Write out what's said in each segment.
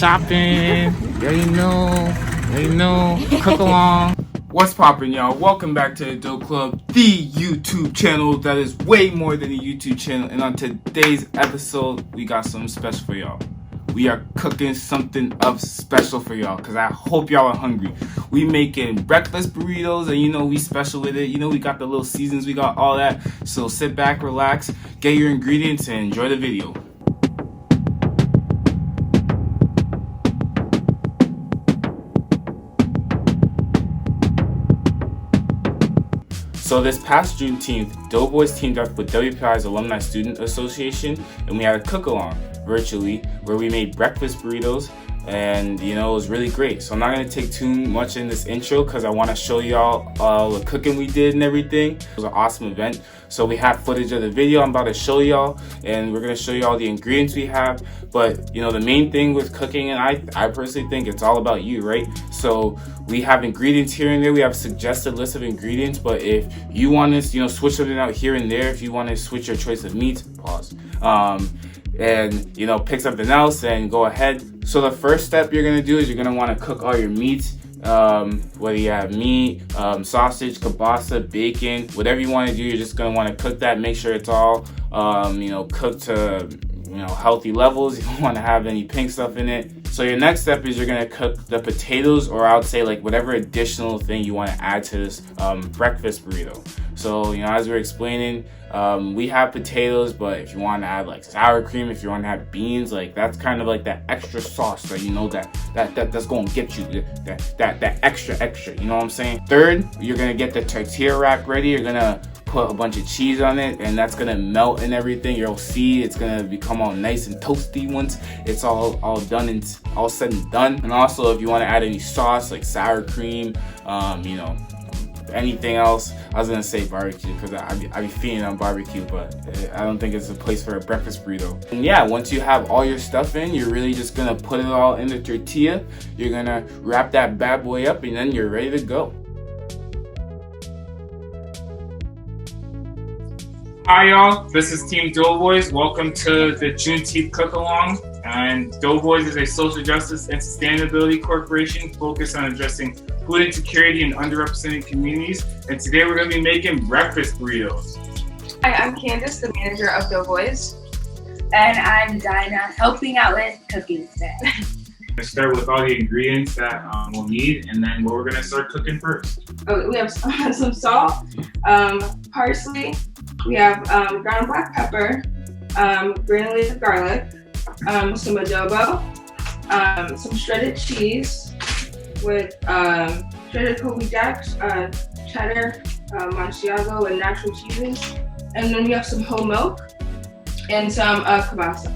shopping. You already know. Cookalong. What's poppin', y'all? Welcome back to the DoughClub, the YouTube channel that is way more than a YouTube channel. And on today's episode, we got something special for y'all. We are cooking something up special for y'all, because I hope y'all are hungry. We making breakfast burritos, and we special with it. We got the little seasons, we got all that. So sit back, relax, get your ingredients, and enjoy the video. So this past Juneteenth, DoughBoyz teamed up with WPI's Alumni Student Association, and we had a cook-along virtually where we made breakfast burritos, and it was really great. So I'm not going to take too much in this intro because I want to show y'all all the cooking we did and everything. It was an awesome event. So we have footage of the video I'm about to show y'all, and we're going to show you all the ingredients we have. But the main thing with cooking, and I personally think it's all about you, right? So we have ingredients here and there. We have a suggested list of ingredients, but if you want to switch something out here and there, if you want to switch your choice of meats, pause, and pick something else, and go ahead. So the first step you're going to do is you're going to want to cook all your meats, whether you have meat, sausage, kielbasa, bacon, whatever you want to do. You're just going to want to cook that. Make sure it's all cooked to healthy levels. You don't want to have any pink stuff in it. So your next step is you're going to cook the potatoes, or I would say like whatever additional thing you want to add to this breakfast burrito. So as we're explaining, we have potatoes, but if you want to add like sour cream, if you want to add beans, like that's kind of like that extra sauce that that's going to get you that extra, you know what I'm saying? Third, you're going to get the tortilla wrap ready. You're going to put a bunch of cheese on it, and that's gonna melt and everything. You'll see it's gonna become all nice and toasty once it's all done and all said and done. And also, if you want to add any sauce like sour cream, anything else, I was gonna say barbecue because I be feeding on barbecue, but I don't think it's a place for a breakfast burrito. And yeah, once you have all your stuff in, you're really just gonna put it all in the tortilla. You're gonna wrap that bad boy up, and then you're ready to go. Hi y'all, this is Team DoughBoyz. Welcome to the Juneteenth Cook-Along. And DoughBoyz is a social justice and sustainability corporation focused on addressing food insecurity in underrepresented communities. And today we're going to be making breakfast burritos. Hi, I'm Candace, the manager of DoughBoyz. And I'm Dinah, helping out with cooking today. Let's start with all the ingredients that we'll need, and then what we're going to start cooking first. Oh, we have some salt, parsley. We have ground black pepper, granulated garlic, some adobo, some shredded cheese with shredded Kobe Jacks, cheddar, Manchego, and natural cheeses. And then we have some whole milk and some kielbasa.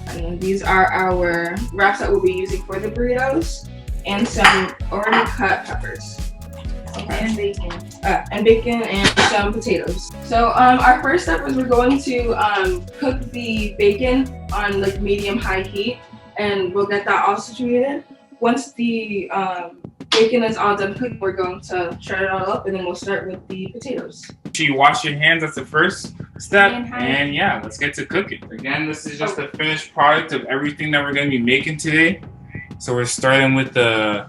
And these are our wraps that we'll be using for the burritos, and some already cut peppers. And bacon. And bacon and some potatoes. So our first step is we're going to cook the bacon on like medium-high heat, and we'll get that all situated. Once the bacon is all done cooking, we're going to shred it all up, and then we'll start with the potatoes. You wash your hands, that's the first step, and yeah, let's get to cooking. Again, this is just the finished product of everything that we're going to be making today. So we're starting with the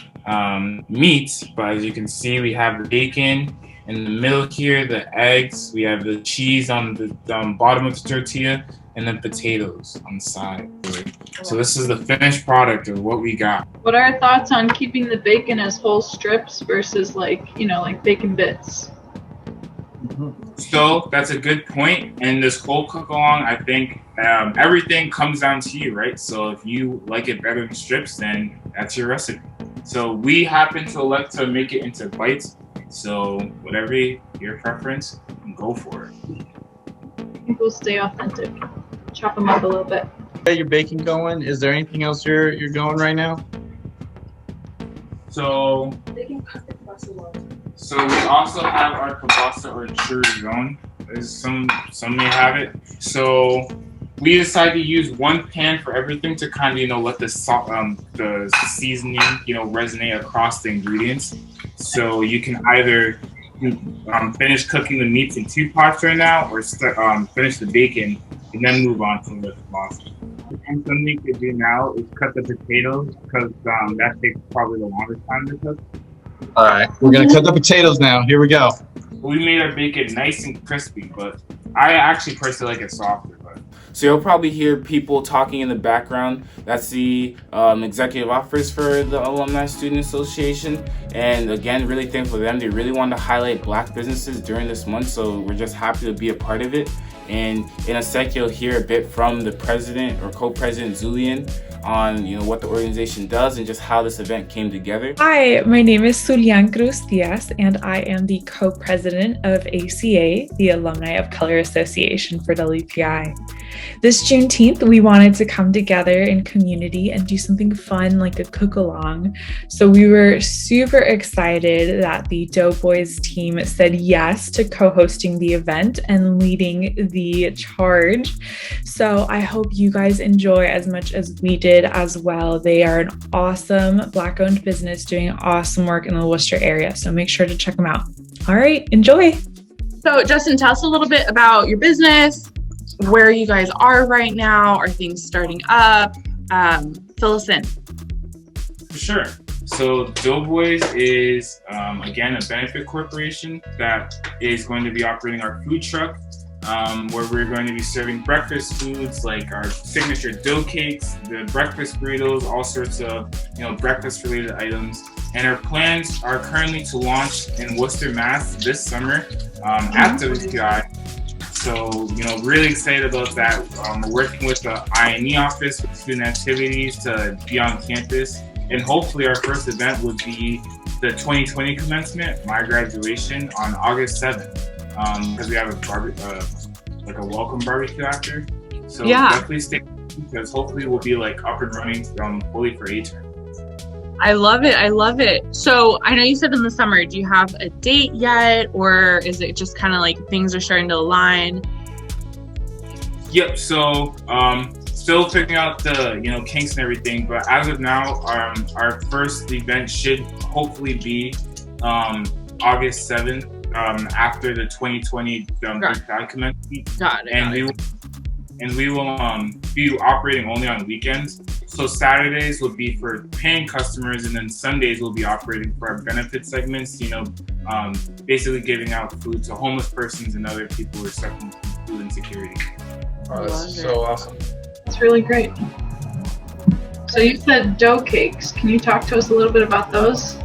meats, but as you can see, we have the bacon in the middle here, the eggs, we have the cheese on the bottom of the tortilla, and then potatoes on the side. So this is the finished product of what we got. What are our thoughts on keeping the bacon as whole strips versus like bacon bits? So that's a good point. And this whole cook-along, I think everything comes down to you, right? So if you like it better than strips, then that's your recipe. So we happen to elect to make it into bites. So whatever your preference, go for it. I think we'll stay authentic. Chop them up a little bit. Get your bacon going. Is there anything else you're going right now? So They can cut the kielbasa well. So we also have our kielbasa or chorizo. Some may have it. So we decided to use one pan for everything to kind of let the seasoning resonate across the ingredients. So you can either finish cooking the meats in 2 pots right now, or finish the bacon and then move on to the kielbasa. And something we could do now is cut the potatoes because that takes probably the longest time to cook. All right, we're gonna cut the potatoes now. Here we go. We made our bacon nice and crispy, but I actually personally like it softer. So you'll probably hear people talking in the background. That's the executive office for the Alumni Student Association. And again, really thankful to them. They really wanted to highlight Black businesses during this month, so we're just happy to be a part of it. And in a sec, you'll hear a bit from the president or co-president Zulian on what the organization does and just how this event came together. Hi, my name is Zulian Cruz Diaz, and I am the co-president of ACA, the Alumni of Color Association for WPI. This Juneteenth, we wanted to come together in community and do something fun like a cook-along. So we were super excited that the DoughBoyz team said yes to co-hosting the event and leading the charge. So I hope you guys enjoy as much as we did as well. They are an awesome Black-owned business doing awesome work in the Worcester area. So make sure to check them out. All right, enjoy. So Justin, tell us a little bit about your business, where you guys are right now. Are things starting up? Fill us in. For sure. So DoughBoyz is, again, a benefit corporation that is going to be operating our food truck, where we're going to be serving breakfast foods like our signature dough cakes, the breakfast burritos, all sorts of breakfast-related items. And our plans are currently to launch in Worcester, Mass. this summer at WPI. So, really excited about that. We're working with the INE office with student activities to be on campus. And hopefully our first event would be the 2020 commencement, my graduation, on August 7th. Because we have a welcome barbecue after. So definitely stay tuned because hopefully we'll be up and running fully for A-term. I love it. I love it. So I know you said in the summer, do you have a date yet? Or is it just kind of things are starting to align? Yep. So still figuring out the kinks and everything. But as of now, our first event should hopefully be August 7th after the 2020 commencement. Got it. And we will be operating only on weekends. So Saturdays will be for paying customers, and then Sundays will be operating for our benefit segments. Basically giving out food to homeless persons and other people who are suffering from food insecurity. Oh, that's so awesome. That's really great. So you said dough cakes. Can you talk to us a little bit about those?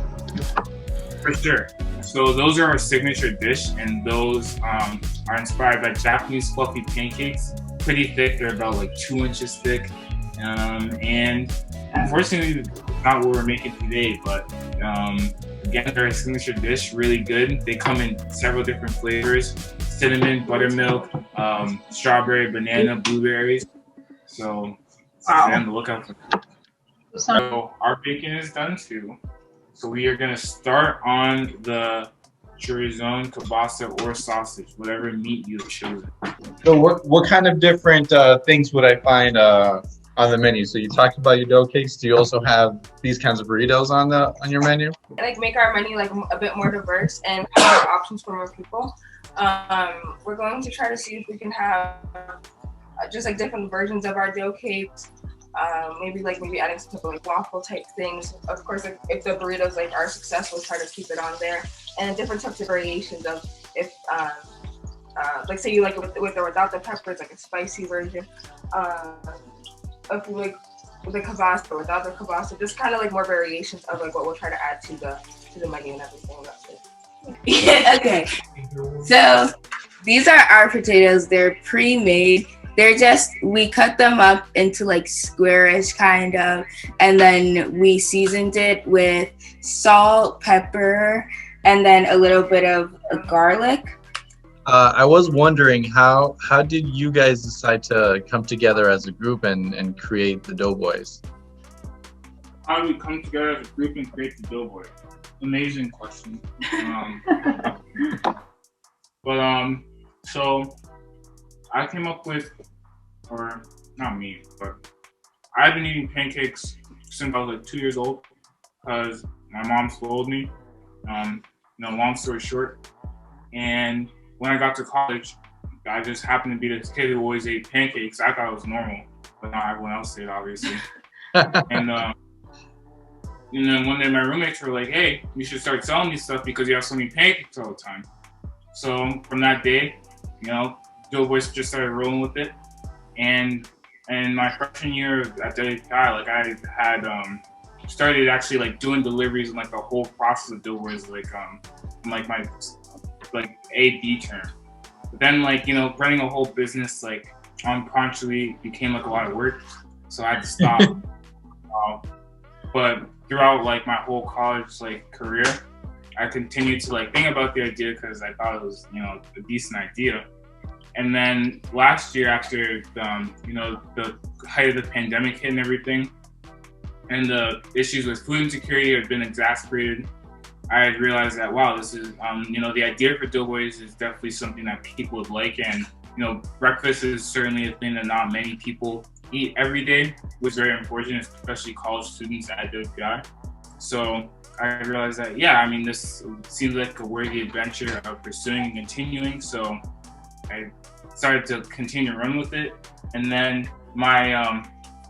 For sure. So those are our signature dish, and those are inspired by Japanese fluffy pancakes. Pretty thick. They're about 2 inches thick. And unfortunately, not what we're making today, but again, they're a signature dish, really good. They come in several different flavors: cinnamon, buttermilk, strawberry, banana, blueberries. So be on the lookout for that. So our bacon is done too. So we are gonna start on the chorizo, kielbasa, or sausage, whatever meat you've chosen. So what kind of different things would I find on the menu? So you talked about your dough cakes. Do you also have these kinds of burritos on your menu? Make our menu a bit more diverse and have more options for more people. We're going to try to see if we can have just different versions of our dough cakes. Maybe adding some waffle type things. Of course, if the burritos are successful, try to keep it on there. And different types of variations of if say you like it with or without the peppers, a spicy version. If you like with the kielbasa or without the kielbasa, just kind of more variations of what we'll try to add to the menu and everything. That's it. Yeah, okay. So these are our potatoes. They're pre-made. We cut them up into squarish kind of, and then we seasoned it with salt, pepper, and then a little bit of garlic. I was wondering how did you guys decide to come together as a group and create the DoughBoyz? How do we come together as a group and create the DoughBoyz? Amazing question. So I came up with, or not me, but I've been eating pancakes since I was 2 years old because my mom spoiled me. Long story short. And when I got to college, I just happened to be this kid who always ate pancakes. I thought it was normal. but not everyone else did, obviously. And then one day my roommates were like, "Hey, you should start selling these stuff because you have so many pancakes all the time." So from that day, DoughBoyz just started rolling with it. And my freshman year at WPI, like I had started actually like doing deliveries and like the whole process of DoughBoyz, like my A/B term. But then running a whole business like on Parsley became like a lot of work, so I had to stop. But throughout like my whole college like career, I continued to like think about the idea because I thought it was a decent idea. And then last year, after the height of the pandemic hit and everything, and the issues with food insecurity had been exacerbated, I had realized that wow, this is the idea for DoughBoyz is definitely something that people would like, and breakfast is certainly a thing that not many people eat every day, which is very unfortunate, especially college students at WPI. So I realized that this seems like a worthy adventure of pursuing and continuing. So I started to continue to run with it, and then my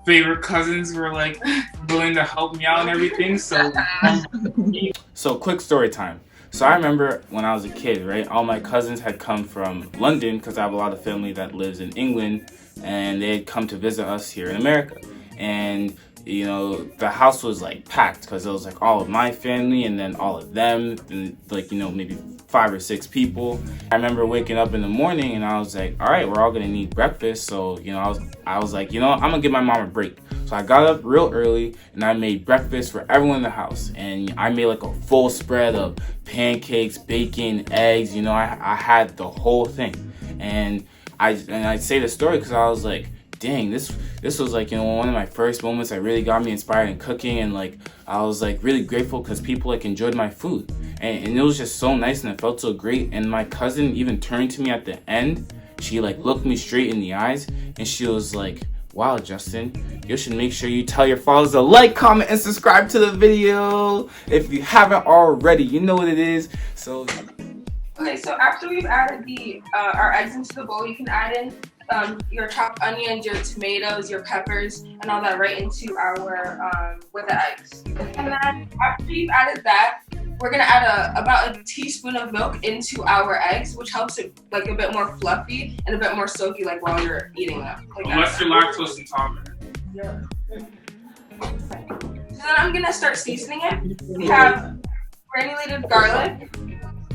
favorite cousins were like willing to help me out and everything. So quick story time. So I remember when I was a kid, right? All my cousins had come from London because I have a lot of family that lives in England, and they had come to visit us here in America. And the house was like packed because it was like all of my family and then all of them, and like maybe 5 or 6 people. I remember waking up in the morning and I was like, all right, we're all gonna need breakfast. So I was like, I'm gonna give my mom a break. So I got up real early and I made breakfast for everyone in the house, and I made like a full spread of pancakes, bacon, eggs. I had the whole thing. And I say the story because I was like, dang, this was like one of my first moments that really got me inspired in cooking, and like I was like really grateful because people like enjoyed my food, and it was just so nice and it felt so great. And my cousin even turned to me at the end. She like looked me straight in the eyes and she was like, wow, Justin, you should make sure you tell your followers to like, comment, and subscribe to the video if you haven't already. You know what it is. So okay, so after we've added our eggs into the bowl, you can add in your chopped onions, your tomatoes, your peppers, and all that right into our with the eggs. And then after you've added that, we're gonna add about a teaspoon of milk into our eggs, which helps it like a bit more fluffy and a bit more soaky, like while you're eating them. Like unless you're lactose intolerant. Yeah. So then I'm gonna start seasoning it. We have granulated garlic,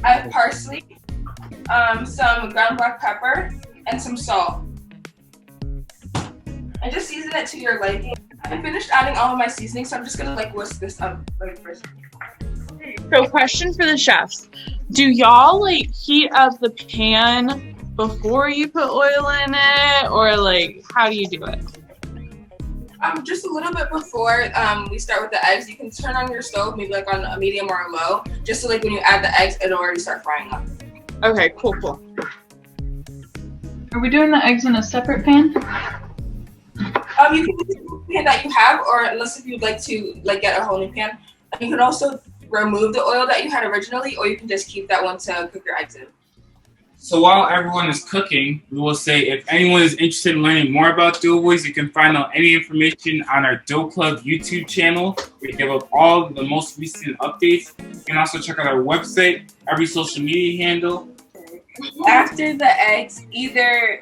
I have parsley, some ground black pepper, and some salt. And just season it to your liking. I finished adding all of my seasoning, so I'm just gonna like whisk this up like first. So question for the chefs. Do y'all like heat up the pan before you put oil in it, or like how do you do it? Just a little bit before we start with the eggs, you can turn on your stove, maybe like on a medium or a low, just so like when you add the eggs, it'll already start frying up. Okay, cool. Are we doing the eggs in a separate pan? You can use the pan that you have, or unless if you'd like to like get a whole new pan. You can also remove the oil that you had originally, or you can just keep that one to cook your eggs in. So while everyone is cooking, we will say if anyone is interested in learning more about DoughBoyz, you can find out any information on our DoughClub YouTube channel. We give up all the most recent updates. You can also check out our website, every social media handle. After the eggs, either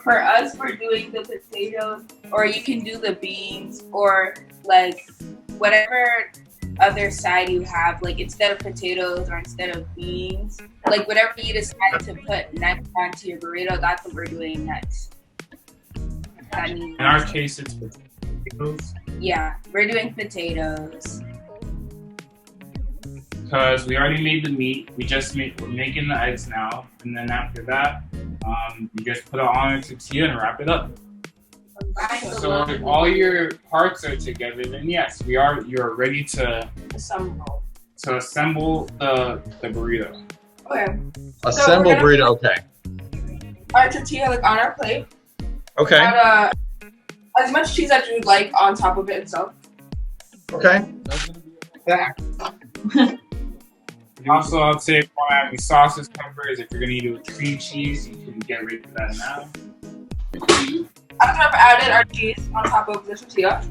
for us, we're doing the potatoes, or you can do the beans, or like whatever other side you have, like instead of potatoes or instead of beans, like whatever you decide to put next onto your burrito, that's what we're doing next. In our case, it's potatoes. Yeah, we're doing potatoes. Because we already made the meat, we're making the eggs now, and then after that, you just put it on a tortilla and wrap it up. So if all your parts are together, then yes, you're ready to assemble the burrito. Okay. Assemble burrito. Okay. Our tortilla like on our plate. Okay. Add as much cheese as you'd like on top of it itself. Okay. And also, I'd say if you want to add any sauces, peppers, if you're going to eat it with cream cheese, you can get rid of that now. after I've added our cheese on top of the tortilla,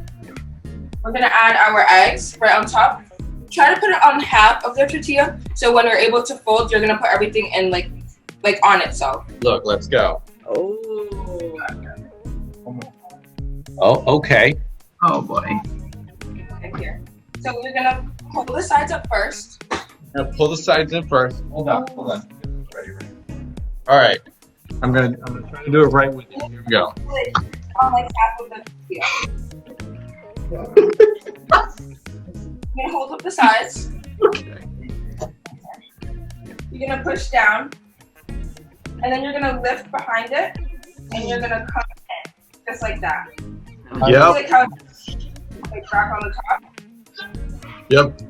we're gonna add our eggs right on top. Try to put it on half of the tortilla, so when you're able to fold, you're gonna put everything in like on itself. Look, let's go. Oh, okay. Oh boy. Right here. So we're gonna pull the sides up first. I'm gonna pull the sides in first. Hold on. Ready. All right. I'm gonna try to do it right with you. Here we go. Put it on like half of the tortilla. You're gonna hold up the sides. Okay. You're gonna push down, and then you're gonna lift behind it, and you're gonna come in just like that. Yep. Like how it's like back on the top. Yep.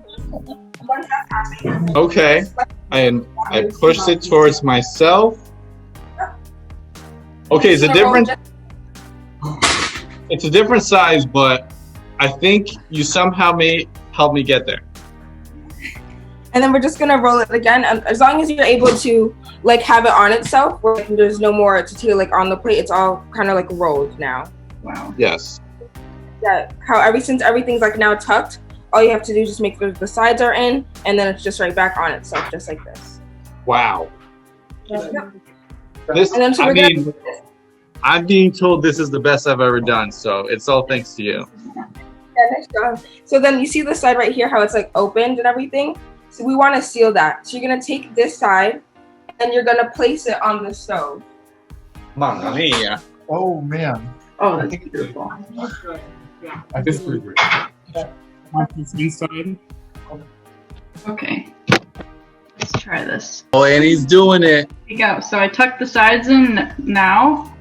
Once that's happening, Okay. And I pushed it towards myself. Okay, it's a different size, but I think you somehow may help me get there. And then we're just gonna roll it again, and as long as you're able to like have it on itself, where there's no more tortilla like on the plate, it's all kind of like rolled now. Wow. Yes. Yeah. Since everything's like now tucked, all you have to do is just make sure the sides are in, and then it's just right back on itself, just like this. Wow. Yep. This, And then so I we're mean, gonna. I'm being told this is the best I've ever done, so it's all thanks to you. Yeah, nice job. So then you see the side right here, how it's like opened and everything. So we want to seal that. So you're gonna take this side, and you're gonna place it on the stove. Mamma mia. Oh man. Oh, that's beautiful. I just want this inside. Okay. Let's try this. Oh, and he's doing it. Here you go. So I tucked the sides in now.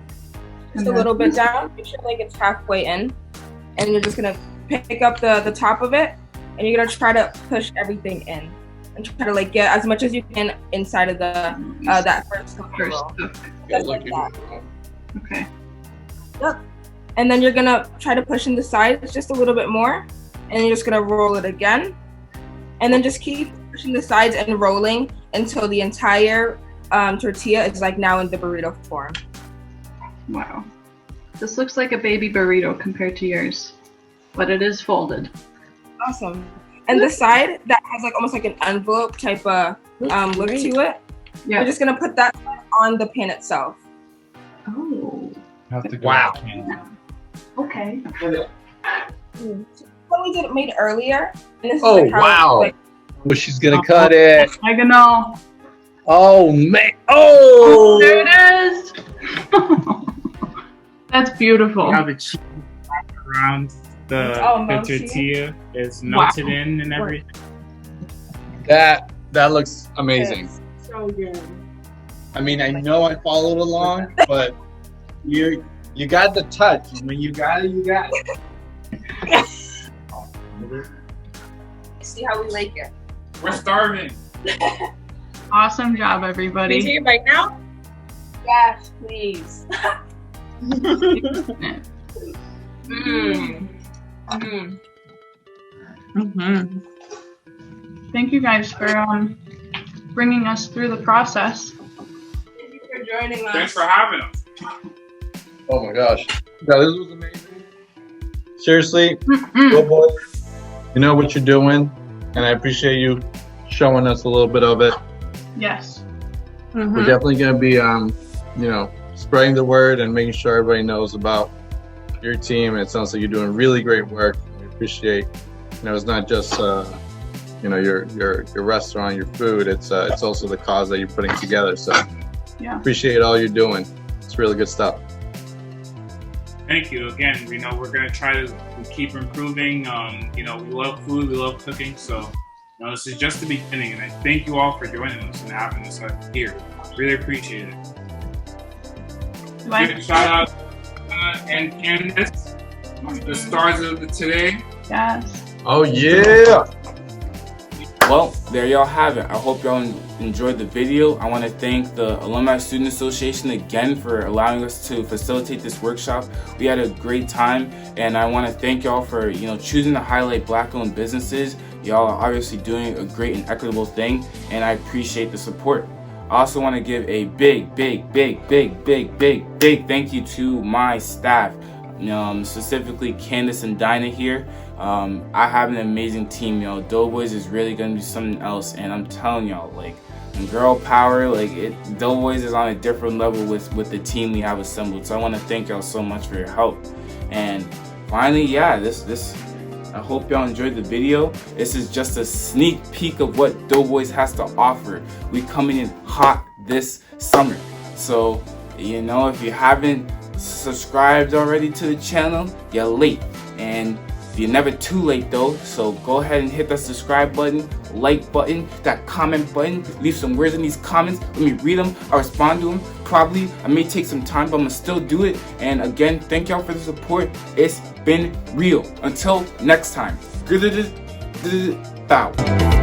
Just a little bit down. Make sure like it's halfway in, and you're just gonna pick up the top of it, and you're gonna try to push everything in, and try to like get as much as you can inside of the that first roll. Just like that. Okay. Yep. And then you're gonna try to push in the sides just a little bit more, and you're just gonna roll it again, and then just keep pushing the sides and rolling until the entire tortilla is like now in the burrito form. Wow. This looks like a baby burrito compared to yours, but it is folded. Awesome. And the side that has like almost like an envelope type of look to it, Yeah. you're just gonna put that on the pan itself. Oh. Wow. Okay. When we made earlier, and this is Oh, like how wow. like, Oh, she's gonna cut it. Diagonal. Oh man. Oh. There it is. That's beautiful. How the cheese around the melty. tortilla is melted Wow. in and everything. That looks amazing. so good. I mean, I know I followed along, but you got the touch. When you got it, you got it. See how we like it. We're starving. Awesome job, everybody. take a bite now? Yes, please. Thank you guys for bringing us through the process. Thank you for joining us. Thanks for having us. Oh my gosh. No, this was amazing. Seriously, Mm-mm. go boys. You know what you're doing, and I appreciate you showing us a little bit of it. Yes. We're definitely going to be, spreading the word and making sure everybody knows about your team. It sounds like you're doing really great work. We appreciate, it's not just, your restaurant, your food. It's also the cause that you're putting together. So Yeah. appreciate all you're doing. It's really good stuff. Thank you again. We're gonna try to keep improving. We love food, we love cooking. So, this is just the beginning, and I thank you all for joining us and having us here. Really appreciate it. Bye. Give a shout out and Candace, the stars of today. Yes. Oh, yeah. Well, there y'all have it. I hope y'all enjoyed the video. I want to thank the Alumni Student Association again for allowing us to facilitate this workshop. We had a great time, and I want to thank y'all for choosing to highlight Black-owned businesses. Y'all are obviously doing a great and equitable thing, and I appreciate the support. I also want to give a big thank you to my staff, specifically Candace and Dinah here. I have an amazing team, DoughBoyz is really gonna be something else, and I'm telling y'all, like, girl power, like, DoughBoyz is on a different level with the team we have assembled. So I want to thank y'all so much for your help. And finally, yeah, this I hope y'all enjoyed the video. This is just a sneak peek of what DoughBoyz has to offer. We coming in hot this summer. So, if you haven't subscribed already to the channel, you're late. And you're never too late though, so go ahead and hit that subscribe button, like button, that comment button. Leave some words in these comments. Let me read them. I'll respond to them. Probably, I may take some time, but I'm gonna still do it. And again, thank y'all for the support. It's been real. Until next time. Bow.